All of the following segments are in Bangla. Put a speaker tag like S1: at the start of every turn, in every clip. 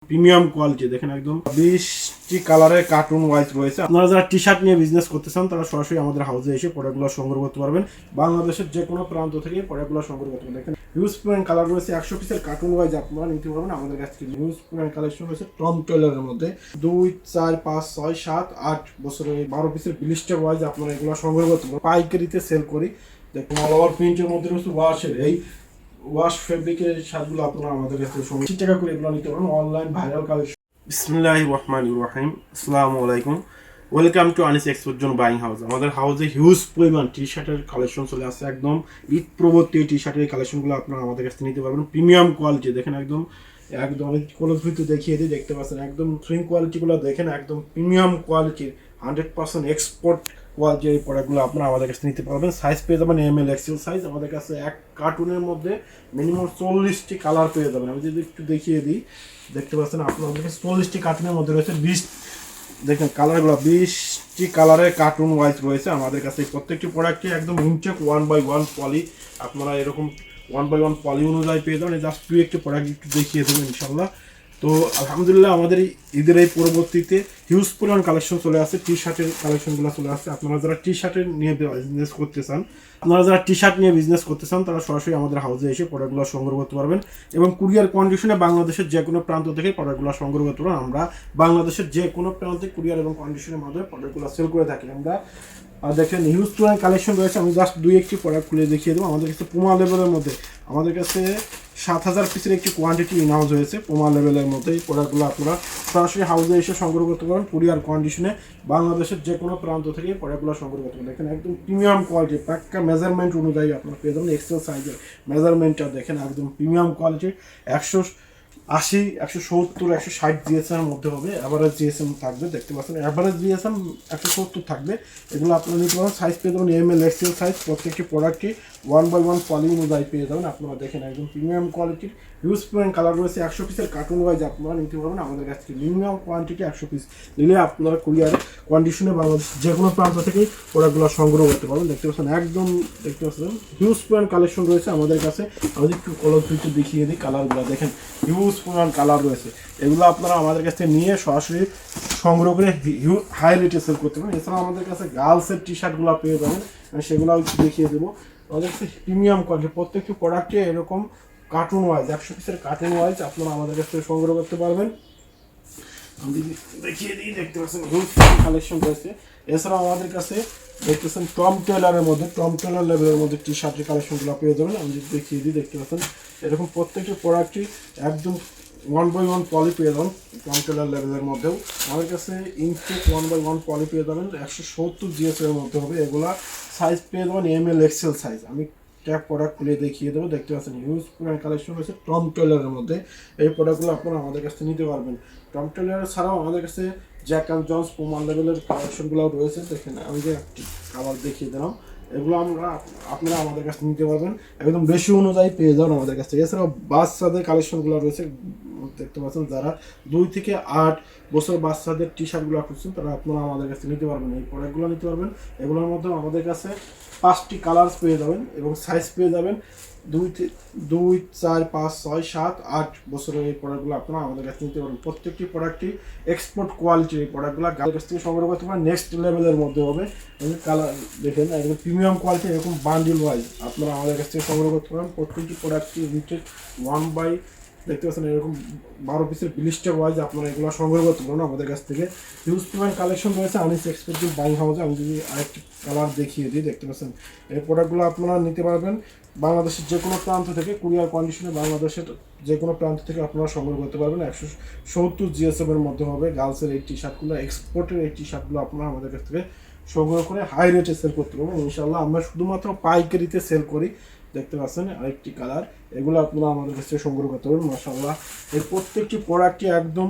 S1: প্রিমিয়াম কোয়ালিটি দেখেন একদম 20টি কালারের কার্টুন ওয়াইজ রয়েছে। আপনারা যারা টি শার্ট নিয়ে বিজনেস করতে চান তারা সরাসরি আমাদের হাউসে এসে প্রোডাক্টগুলো সংগ্রহ করতে পারবেন। বাংলাদেশের যে কোনো প্রান্ত থেকে প্রোডাক্টগুলো সংগ্রহ করতে পারবেন। দেখেন হিউজ পরিমাণ কালার রয়েছে, 100 পিসের কার্টুন ওয়াইজ আপনারা নিতে পারবেন আমাদের কাছ থেকে। হিউজ পরিমাণ কালেকশন রয়েছে টম টেলারের মধ্যে 2, 4, 5, 6, 7, 8 বছরের 12 পিসের ব্লিস্টার ওয়াইজ আপনারা এগুলো সংগ্রহ করতে পারবেন। পাইকারিতে সেল করি। দেখুন অল ওভার প্রিন্টের মধ্যে রয়েছে ওয়াশের এই ওয়াশ ফেব্রিকের শার্টগুলো আপনারা আমাদের কাছে 80 টাকা করে এগুলো নিতে পারবেন। Online viral collection. বিসমিল্লাহির রহমানির রহিম। আসসালামু আলাইকুম, welcome to Anis export zone buying house. আমাদের হাউসে হিউজ পরিমাণ টি শার্টের কালেকশন চলে আসছে। একদম ঈদ প্রবর্তী টি শার্টের কালেকশনগুলো আপনারা আমাদের কাছে নিতে পারবেন। প্রিমিয়াম কোয়ালিটি দেখেন একদম একদম আমি কোয়ালিটি দেখিয়ে দিই, দেখতে পাচ্ছেন একদম থ্রিং কোয়ালিটিগুলো দেখেন একদম প্রিমিয়াম কোয়ালিটির 100% এক্সপোর্ট কোয়ালিটি এই প্রোডাক্টগুলো আপনারা আমাদের কাছে নিতে পারবেন। সাইজ পেয়ে যাবেন ML এক্সেল সাইজ। আমাদের কাছে এক কার্টুনের মধ্যে মিনিমাম 40টি কালার পেয়ে যাবেন। আমি যদি একটু দেখিয়ে দিই, দেখতে পাচ্ছেন আপনাদের কাছে 40টি কার্টুনের মধ্যে রয়েছে 20 দেখেন কালারগুলো 20টি কালারের কার্টুন ওয়াইজ রয়েছে আমাদের কাছে। প্রত্যেকটি প্রোডাক্টে একদম ইনটেক 1/1 পলি আপনারা এরকম 1/1 পলি অনুযায়ী পেয়ে যাবেন। জাস্ট দুই একটি প্রোডাক্ট একটু দেখিয়ে দেবেন ইনশাল্লাহ। তো আলহামদুলিল্লাহ আমাদের ঈদের এই পরবর্তীতে হিউজ পরিমাণ কালেকশন চলে আসছে, টি শার্টের কালেকশনগুলো চলে আসছে। আপনারা যারা টি শার্টের নিয়ে বিজনেস করতে চান তারা সরাসরি আমাদের হাউসে এসে প্রোডাক্টগুলো সংগ্রহ করতে পারবেন এবং কুরিয়ার কন্ডিশনে বাংলাদেশের যে কোনো প্রান্ত থেকে প্রোডাক্টগুলো সংগ্রহ করতে পারবেন। আমরা বাংলাদেশের যে কোনো প্রান্তে কুরিয়ার এবং কন্ডিশনের মাধ্যমে প্রোডাক্টগুলো সেল করে থাকি আমরা। আর দেখেন হিউজ পরিমাণ কালেকশন রয়েছে। আমি জাস্ট দুই একটি প্রোডাক্ট খুলে দেখিয়ে দেবো। আমাদের কাছে পুমা লেভেলের মধ্যে আমাদের কাছে 7000 পিসের একটি কোয়ান্টিটি ইনহাউস হয়েছে পুমা লেভেলের মধ্যে। এই প্রোডাক্টগুলো আপনারা সরাসরি হাউসে এসে সংগ্রহ করতে পারেন কুরিয়ার কন্ডিশনে বাংলাদেশের যে কোনো প্রান্ত থেকে প্রোডাক্টগুলো সংগ্রহ করতে পারেন। দেখেন একদম প্রিমিয়াম কোয়ালিটি, পাক্কা মেজারমেন্ট অনুযায়ী আপনারা পেয়ে যাবেন। এক্সেল সাইজের মেজারমেন্টটা দেখেন একদম প্রিমিয়াম কোয়ালিটির 180, 170, 160 জিএসএম এর মধ্যে হবে। অ্যাভারেজ জিএসএম থাকবে, দেখতে পাচ্ছেন অ্যাভারেজ জিএসএম 170 থাকবে। এগুলো আপনারা নিতে পারেন। সাইজ পেয়ে যাবেন ML এক্সেল সাইজ। প্রত্যেকটি প্রোডাক্টই 1/1 পলি অনুযায়ী পেয়ে যাবেন। আপনারা দেখেন একদম প্রিমিয়াম কোয়ালিটির হিউজ পরিমাণ কালার রয়েছে। 100 পিসের কার্টুন ওয়াইজ আপনারা নিতে পারবেন আমাদের কাছ থেকে। মিনিমাম কোয়ান্টিটি 100 পিস নিলে আপনারা কুরিয়ার কন্ডিশনে বাংলাদেশ যে কোনো প্রান্ত থেকেই প্রোডাক্টগুলো সংগ্রহ করতে পারবেন। দেখতে পাচ্ছেন একদম দেখতে পাচ্ছেন হিউজ পরিমাণ কালেকশন রয়েছে আমাদের কাছে। আমি একটু কলর ফিল্টু দেখিয়ে দিই। কালারগুলো দেখেন হিউজ পরিমাণ কালার রয়েছে। এগুলো আপনারা আমাদের কাছ থেকে নিয়ে সরাসরি সংগ্রহ করে হাই রেটে সেল করতে পারেন। এছাড়াও আমাদের কাছে গার্লসের টি শার্টগুলো পেয়ে যাবেন, আমি সেগুলো একটু দেখিয়ে দেবো। আমাদের কাছে প্রিমিয়াম কোয়ালিটি প্রত্যেকটি প্রোডাক্টে এরকম কার্টুন ওয়াইজ 100 পিসের কার্টুন ওয়াইজ আপনারা আমাদের কাছ থেকে সংগ্রহ করতে পারবেন। আমি দেখিয়ে দিই, দেখতে পাচ্ছেন হিউজ কালেকশন রয়েছে। এছাড়াও আমাদের কাছে দেখতেছেন টম টেলারের মধ্যে টম টেলার লেভেলের মধ্যে টি শার্টের কালেকশনগুলো পেয়ে যাবেন। আমি যদি দেখিয়ে দিই, দেখতে পাচ্ছেন এরকম প্রত্যেকটি প্রোডাক্টই একদম 1/1 পলি পেয়ে যাবেন। টম টেলার লেভেলের মধ্যেও আমাদের কাছে ইনটেক 1/1 পলি পেয়ে যাবেন। 170 জিএসএম এর মধ্যে হবে। এগুলা সাইজ পেয়ে যাবেন ML এক্সেল সাইজ। আমি ট্যাপ প্রোডাক্ট খুলে দেখিয়ে দেবো, দেখতে পাচ্ছেন হিউজ কালেকশন রয়েছে টম টেলারের মধ্যে। এই প্রোডাক্টগুলো আপনারা আমাদের কাছে নিতে পারবেন। টম টেলার ছাড়াও আমাদের কাছে জ্যাক অ্যান্ড জন্স পুমা লেভেলের কালেকশনগুলো রয়েছে। দেখেন আমি যে একটি কালার দেখিয়ে দিলাম, এগুলো আপনারা আমাদের কাছে নিতে পারবেন। একদম বেশি অনুযায়ী পেয়ে যাবেন আমাদের কাছে। এছাড়াও বাচ্চাদের কালেকশনগুলো রয়েছে, দেখতে পাচ্ছেন যারা 2 থেকে 8 বছর বাচ্চাদের টি শার্টগুলো খুঁজছেন তারা আপনারা আমাদের কাছে নিতে পারবেন। এই প্রোডাক্টগুলো নিতে পারবেন। এগুলোর মধ্যে আমাদের কাছে 5টি কালার্স পেয়ে যাবেন এবং সাইজ পেয়ে যাবেন 2, 4, 5, 6, 7, 8 বছরের এই প্রোডাক্টগুলো আপনারা আমাদের কাছে নিতে পারেন। প্রত্যেকটি প্রোডাক্টই এক্সপোর্ট কোয়ালিটির এই প্রোডাক্টগুলো গাড়ির কাছ থেকে সংগ্রহ করতে পারেন। নেক্সট লেভেলের মধ্যে হবে। কালার দেখেন একদম প্রিমিয়াম কোয়ালিটি এরকম বান্ডিল ওয়াইজ আপনারা আমাদের কাছ থেকে সংগ্রহ করতে পারেন। প্রত্যেকটি প্রোডাক্টই ইনটেক 1 দেখতে পাচ্ছেন এরকম 12 পিসের ব্লিস্টার ওয়াইজ আপনারা এগুলো সংগ্রহ করতে পারেন আমাদের কাছ থেকে। হিউজ পরিমাণ কালেকশন রয়েছে আনিস এক্সপোর্ট বাইং হাউসে। আমি যদি আরেকটি কালার দেখিয়ে দিই, দেখতে পাচ্ছেন এই প্রোডাক্টগুলো আপনারা নিতে পারবেন বাংলাদেশের যে কোনো প্রান্ত থেকে কুরিয়ার কন্ডিশনে বাংলাদেশের যে কোনো প্রান্ত থেকে আপনারা সংগ্রহ করতে পারবেন। 170 জিএসএম এর মধ্যে হবে। গার্লসের এই টি শার্টগুলো এক্সপোর্টের এই টি শার্টগুলো আপনারা আমাদের কাছ থেকে সংগ্রহ করে হাই রেটে সেল করতে পারবেন ইনশাল্লাহ। আমরা শুধুমাত্র পাইকারিতে সেল করি। দেখতে পাচ্ছেন আরেকটি কালার, এগুলো আপনারা আমাদের কাছ থেকে সংগ্রহ করতে পারবেন মাশাআল্লাহ। এই প্রত্যেকটি প্রোডাক্টই একদম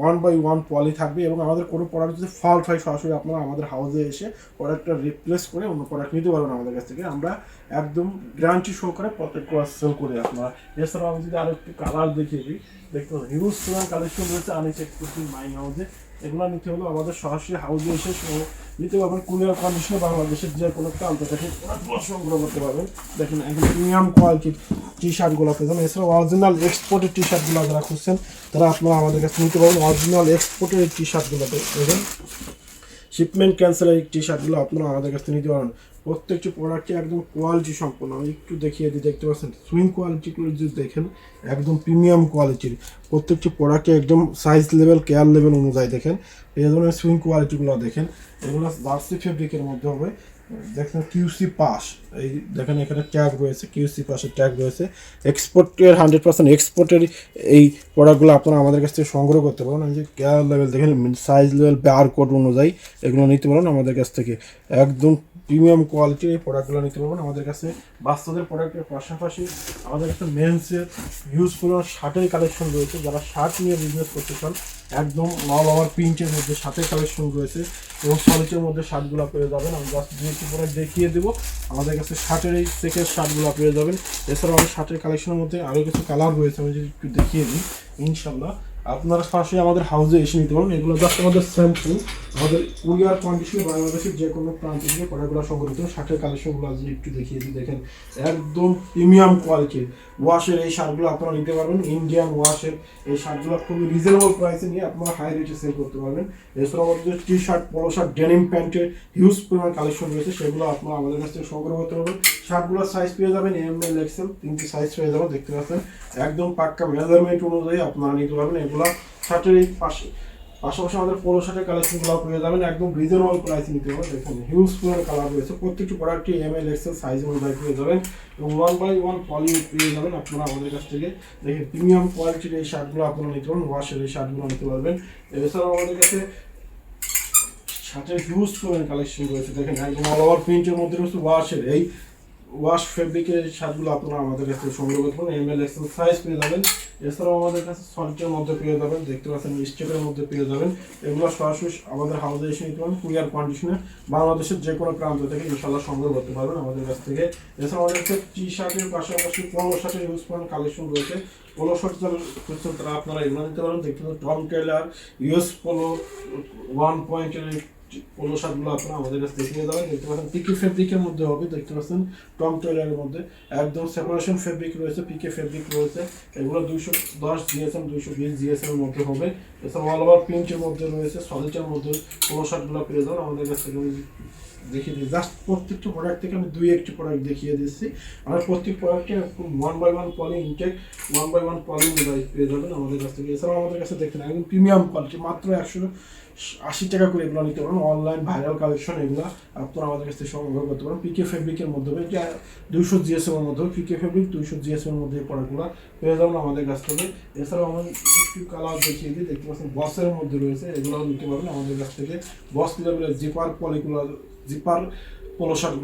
S1: 1/1 পলি থাকবে এবং আমাদের কোনো প্রোডাক্ট যদি ফল্ট হয় সরাসরি আপনারা আমাদের হাউসে এসে প্রোডাক্টটা রিপ্লেস করে অন্য প্রোডাক্ট নিতে পারবেন আমাদের কাছ থেকে। আমরা একদম গ্যারান্টি সহকারে প্রত্যেকগুলো সেল করে আপনারা। এছাড়াও আমি যদি আরো একটু কালার দেখিয়ে দিই, দেখতে পাবেন হিউজ পরিমাণ কালেকশন রয়েছে আনিটেক মাই হাউসে। এগুলো নিতে হলে আমাদের সরাসরি হাউসে এসে নিতে পারবেন। কুরিয়ার কন্ডিশনে বাংলাদেশের যে কোনো প্রান্ত থেকে সংগ্রহ করতে পারবেন। দেখেন একদম প্রিমিয়াম কোয়ালিটির টি শার্টগুলো পেয়ে যাবেন। এছাড়াও অরিজিনাল এক্সপোর্টের টি শার্টগুলো যারা খুঁজছেন তারা আপনারা আমাদের কাছে নিতে পারবেন। অরিজিনাল এক্সপোর্টের টি শার্টগুলো দেখেন, শিপমেন্ট ক্যান্সেলের এই টি শার্টগুলো আপনারা আমাদের কাছে নিতে পারেন। প্রত্যেকটি প্রোডাক্টে একদম কোয়ালিটি সম্পন্ন। আমি একটু দেখিয়ে দিই, দেখতে পাচ্ছেন সুইং কোয়ালিটিগুলো যদি দেখেন একদম প্রিমিয়াম কোয়ালিটির। প্রত্যেকটি প্রোডাক্টে একদম সাইজ লেভেল কেয়ার লেভেল অনুযায়ী দেখেন এই ধরনের সুইং কোয়ালিটিগুলো দেখেন। এগুলো জার্সি ফেব্রিকের মধ্যে হবে। দেখেন কিউসি পাস, এই দেখেন এখানে ট্যাগ রয়েছে, কিউসি পাসের ট্যাগ রয়েছে। এক্সপোর্টের 100% এক্সপোর্টের এই প্রোডাক্টগুলো আপনারা আমাদের কাছ থেকে সংগ্রহ করতে পারেন। এই যে কেয়ার লেভেল দেখেন, সাইজ লেভেল বার কোড অনুযায়ী এগুলো নিতে পারেন আমাদের কাছ থেকে। একদম প্রিমিয়াম কোয়ালিটির এই প্রোডাক্টগুলো নিতে পারবেন আমাদের কাছে। বাচ্চাদের প্রোডাক্টের পাশাপাশি আমাদের কাছে মেন্সের ইউজফুল শার্টের কালেকশন রয়েছে। যারা শার্ট নিয়ে বিজনেস করতে চান একদম অল ওভার প্রিন্টের মধ্যে শার্টের কালেকশন রয়েছে এবং সলিটের মধ্যে শার্টগুলো পেয়ে যাবেন। আমি জাস্ট দুটি প্রোডাক্ট দেখিয়ে দেবো। আমাদের কাছে শার্টের এই সেকের শার্টগুলো পেয়ে যাবেন। এছাড়াও আমি শার্টের কালেকশনের মধ্যে আরও কিছু কালার রয়েছে, আমি যদি একটু দেখিয়ে দিই ইনশাল্লাহ আপনারা সরাসরি আমাদের হাউসে এসে নিতে পারেন। এগুলো জাস্ট আমাদের স্যাম্পল, আমাদের কুরিয়ার কন্ডিশনে বাংলাদেশের যে কোনো প্রান্ত থেকে প্রোডাক্টগুলো সংগ্রহিত। শার্টের কালেকশনগুলো আজ একটু দেখিয়ে দিই, দেখেন একদম প্রিমিয়াম কোয়ালিটির ওয়াশের এই শার্টগুলো আপনারা নিতে পারবেন। ইন্ডিয়ান ওয়াশের এই শার্টগুলো খুবই রিজনেবল প্রাইসে নিয়ে আপনারা হাই রেটে সেল করতে পারবেন। এছাড়াও আমাদের T shirt, polo shirt, denim প্যান্টের হিউজ পরিমাণ কালেকশন রয়েছে, সেগুলো আপনারা আমাদের কাছ থেকে সংগ্রহ করতে পারবেন। শার্টগুলোর সাইজ পেয়ে যাবেন এম এল এক্সেল, 3টি সাইজ পেয়ে যাবেন। দেখতে পাচ্ছেন একদম পাক্কা মেজারমেন্ট অনুযায়ী আপনারা নিতে পারবেন। এগুলো শার্টের এই পাশাপাশি আমাদের পোলো শার্টের কালেকশনগুলো পেয়ে যাবেন একদম রিজনেবল প্রাইসে নিতে পারবেন। দেখুন হিউজ পরিমাণ কালার রয়েছে, প্রত্যেকটি প্রোডাক্টটি এম এল এক্সেল সাইজ অনুযায়ী পেয়ে যাবেন এবং 1/1 পলি পেয়ে যাবেন আপনারা আমাদের কাছ থেকে। দেখেন প্রিমিয়াম কোয়ালিটির এই শার্টগুলো আপনারা নিতে পারবেন, ওয়াশের এই শার্টগুলো নিতে পারবেন। এছাড়াও আমাদের কাছে শার্টের হিউজ পরিমাণ কালেকশন রয়েছে। দেখেন একদম অল ওভার প্রিন্টের মধ্যে রয়েছে ওয়াশের এই ওয়াশ ফেব্রিকের শার্টগুলো আপনারা আমাদের কাছে সংগ্রহ করতে পারেন। এম এল এক্সেল সাইজ পেয়ে যাবেন। এছাড়াও আমাদের কাছে সলিটের মধ্যে পেয়ে যাবেন, দেখতে পাচ্ছেন স্টেপের মধ্যে পেয়ে যাবেন। এগুলো সরাসরি আমাদের হাউসে এসে নিতে পারেন। কুরিয়ার কন্ডিশনে বাংলাদেশের যে কোনো প্রান্ত থেকে ইনশাল্লাহ সংগ্রহ করতে পারবেন আমাদের কাছ থেকে। এছাড়াও আমাদের কাছে টি শার্টের পাশাপাশি পোলো শার্টের ইউজ করার কালেকশন রয়েছে। পোলো শার্ট যারা করছেন তারা আপনারা এগুলো নিতে পারেন। দেখতে পাচ্ছেন টম টেলার ইউএস পোলো 1 পয়েন্টের পোলো শার্টগুলো আপনারা আমাদের কাছে দেখে নিয়ে যাবেন। দেখতে পাচ্ছেন পিকে ফেব্রিকের মধ্যে হবে, দেখতে পাচ্ছেন টম টেলারের মধ্যে একদম সেপারেশন ফেব্রিক রয়েছে, পিকে ফেব্রিক রয়েছে। এগুলো 210 জিএসএম 220 জিএসএম এর মধ্যে হবে। এছাড়া অল ওভার প্রিন্টের মধ্যে রয়েছে, সলিটের মধ্যে পোলো শার্টগুলো পেয়ে যাবেন আমাদের কাছ থেকে। দেখিয়ে দিই জাস্ট প্রত্যেকটা প্রোডাক্ট থেকে আমি 2-1টি প্রোডাক্ট দেখিয়ে দিচ্ছি। আমরা প্রত্যেক প্রোডাক্টে 1/1 পলি ইনটেক 1/1 পলি অনুযায়ী পেয়ে যাবেন আমাদের কাছ থেকে। এছাড়াও আমাদের কাছে দেখেন একদম প্রিমিয়াম কোয়ালিটি মাত্র 180 টাকা করে এগুলো নিতে পারেন। অনলাইন ভাইরাল কালেকশন এগুলো আপনারা আমাদের কাছ থেকে সংগ্রহ করতে পারেন। পিকে ফেব্রিকের মধ্যে হবে, এটা 200 জিএসএম এর মধ্যে, পিকে ফেব্রিক 200 জিএসএম এর মধ্যে প্রোডাক্টগুলো পেয়ে যাবেন আমাদের কাছ থেকে। এছাড়াও আমি একটু কালার দেখিয়ে দিই, দেখতে পাচ্ছেন বসের মধ্যে রয়েছে, এগুলো নিতে পারবেন আমাদের কাছ থেকে। বস লেভেলের জিপার পলিগুলো, জিপার পোলো শার্ট